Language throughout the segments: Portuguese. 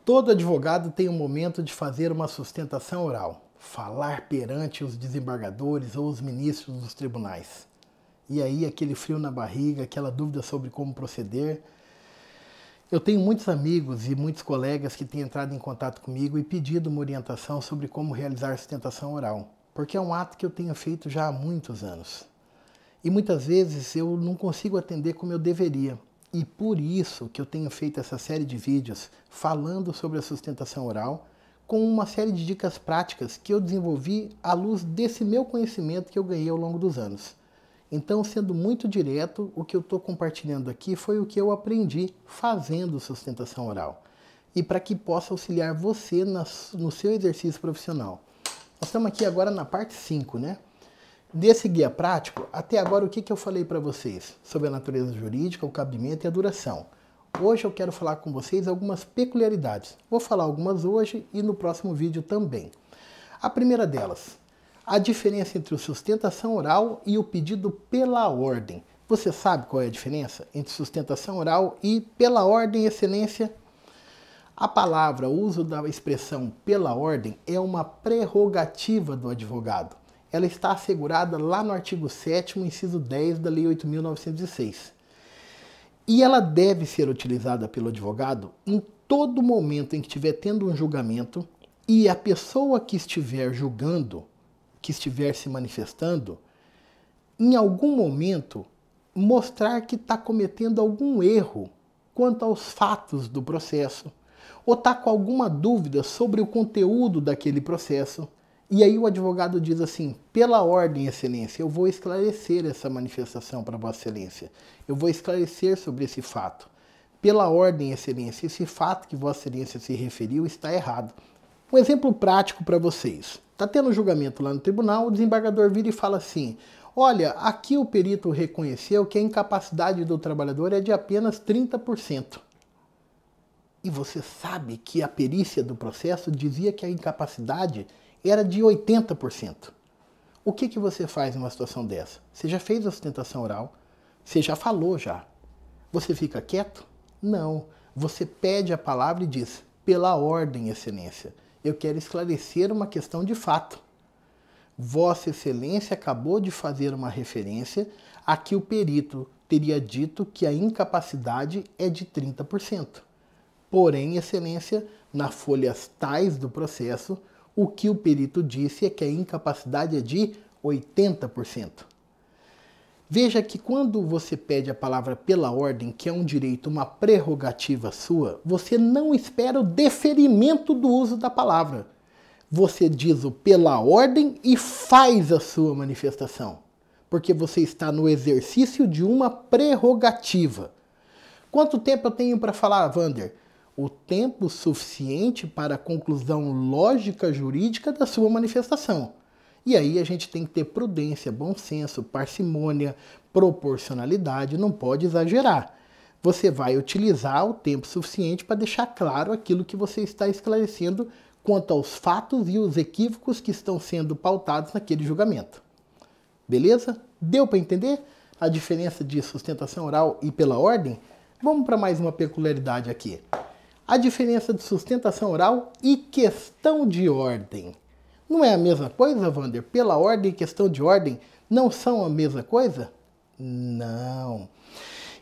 Todo advogado tem um momento de fazer uma sustentação oral, falar perante os desembargadores ou os ministros dos tribunais. E aí aquele frio na barriga, aquela dúvida sobre como proceder. Eu tenho muitos amigos e muitos colegas que têm entrado em contato comigo e pedido uma orientação sobre como realizar sustentação oral, porque é um ato que eu tenho feito já há muitos anos. E muitas vezes eu não consigo atender como eu deveria. E por isso que eu tenho feito essa série de vídeos falando sobre a sustentação oral, com uma série de dicas práticas que eu desenvolvi à luz desse meu conhecimento que eu ganhei ao longo dos anos. Então, sendo muito direto, o que eu estou compartilhando aqui foi o que eu aprendi fazendo sustentação oral. E para que possa auxiliar você no seu exercício profissional. Nós estamos aqui agora na parte 5, né? Desse guia prático, até agora o que eu falei para vocês? Sobre a natureza jurídica, o cabimento e a duração. Hoje eu quero falar com vocês algumas peculiaridades. Vou falar algumas hoje e no próximo vídeo também. A primeira delas, a diferença entre o sustentação oral e o pedido pela ordem. Você sabe qual é a diferença entre sustentação oral e pela ordem, excelência? A palavra, o uso da expressão pela ordem é uma prerrogativa do advogado. Ela está assegurada lá no artigo 7º, inciso 10 da Lei 8.906. E ela deve ser utilizada pelo advogado em todo momento em que estiver tendo um julgamento e a pessoa que estiver julgando, que estiver se manifestando, em algum momento mostrar que está cometendo algum erro quanto aos fatos do processo, ou está com alguma dúvida sobre o conteúdo daquele processo. E aí o advogado diz assim, pela ordem, excelência, eu vou esclarecer essa manifestação para vossa excelência. Eu vou esclarecer sobre esse fato. Pela ordem, excelência, esse fato que vossa excelência se referiu está errado. Um exemplo prático para vocês. Está tendo julgamento lá no tribunal, o desembargador vira e fala assim, olha, aqui o perito reconheceu que a incapacidade do trabalhador é de apenas 30%. E você sabe que a perícia do processo dizia que a incapacidade era de 80%. O que você faz numa situação dessa? Você já fez a sustentação oral? Você já falou já? Você fica quieto? Não. Você pede a palavra e diz, pela ordem, excelência, eu quero esclarecer uma questão de fato. Vossa excelência acabou de fazer uma referência a que o perito teria dito que a incapacidade é de 30%. Porém, excelência, nas folhas tais do processo, o que o perito disse é que a incapacidade é de 80%. Veja que quando você pede a palavra pela ordem, que é um direito, uma prerrogativa sua, você não espera o deferimento do uso da palavra. Você diz o pela ordem e faz a sua manifestação, porque você está no exercício de uma prerrogativa. Quanto tempo eu tenho para falar, Wander? O tempo suficiente para a conclusão lógica jurídica da sua manifestação. E aí a gente tem que ter prudência, bom senso, parcimônia, proporcionalidade, não pode exagerar. Você vai utilizar o tempo suficiente para deixar claro aquilo que você está esclarecendo quanto aos fatos e os equívocos que estão sendo pautados naquele julgamento. Beleza? Deu para entender a diferença de sustentação oral e pela ordem? Vamos para mais uma peculiaridade aqui. A diferença de sustentação oral e questão de ordem. Não é a mesma coisa, Wander? Pela ordem e questão de ordem não são a mesma coisa? Não.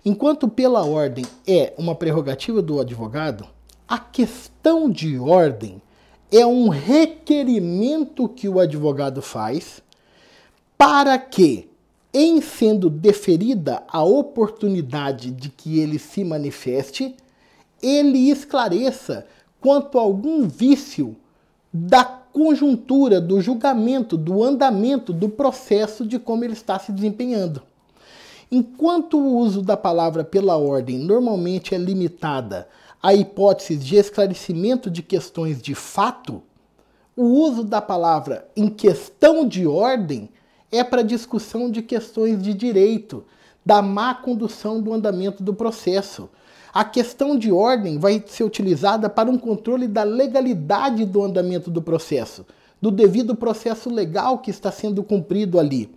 Enquanto pela ordem é uma prerrogativa do advogado, a questão de ordem é um requerimento que o advogado faz para que, em sendo deferida a oportunidade de que ele se manifeste, ele esclareça quanto a algum vício da conjuntura, do julgamento, do andamento, do processo de como ele está se desempenhando. Enquanto o uso da palavra pela ordem normalmente é limitada a hipóteses de esclarecimento de questões de fato, o uso da palavra em questão de ordem é para discussão de questões de direito, da má condução do andamento do processo. A questão de ordem vai ser utilizada para um controle da legalidade do andamento do processo, do devido processo legal que está sendo cumprido ali.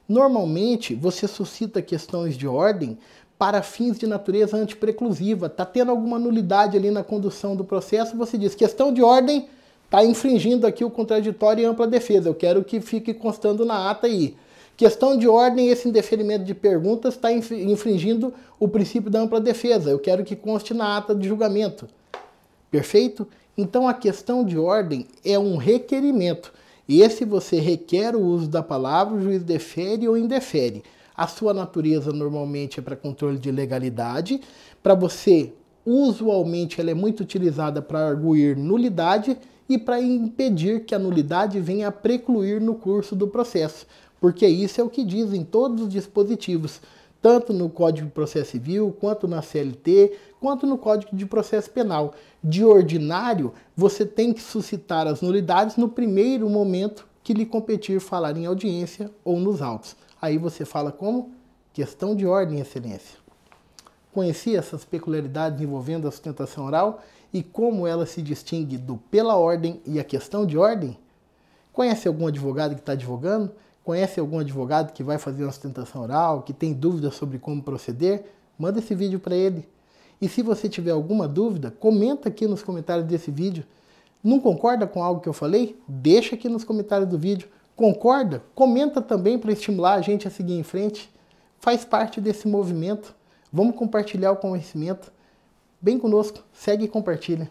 Normalmente, você suscita questões de ordem para fins de natureza antipreclusiva. Está tendo alguma nulidade ali na condução do processo, você diz, questão de ordem, está infringindo aqui o contraditório e ampla defesa. Eu quero que fique constando na ata aí. Questão de ordem, esse indeferimento de perguntas está infringindo o princípio da ampla defesa. Eu quero que conste na ata de julgamento. Perfeito? Então a questão de ordem é um requerimento. Esse você requer o uso da palavra, o juiz defere ou indefere. A sua natureza normalmente é para controle de legalidade. Para você, usualmente, ela é muito utilizada para arguir nulidade e para impedir que a nulidade venha a precluir no curso do processo. Porque isso é o que dizem todos os dispositivos, tanto no Código de Processo Civil, quanto na CLT, quanto no Código de Processo Penal. De ordinário, você tem que suscitar as nulidades no primeiro momento que lhe competir falar em audiência ou nos autos. Aí você fala como? Questão de ordem, excelência. Conhecia essas peculiaridades envolvendo a sustentação oral e como ela se distingue do pela ordem e a questão de ordem? Conhece algum advogado que está advogando? Conhece algum advogado que vai fazer uma sustentação oral, que tem dúvidas sobre como proceder? Manda esse vídeo para ele. E se você tiver alguma dúvida, comenta aqui nos comentários desse vídeo. Não concorda com algo que eu falei? Deixa aqui nos comentários do vídeo. Concorda? Comenta também para estimular a gente a seguir em frente. Faz parte desse movimento. Vamos compartilhar o conhecimento. Vem conosco, segue e compartilha.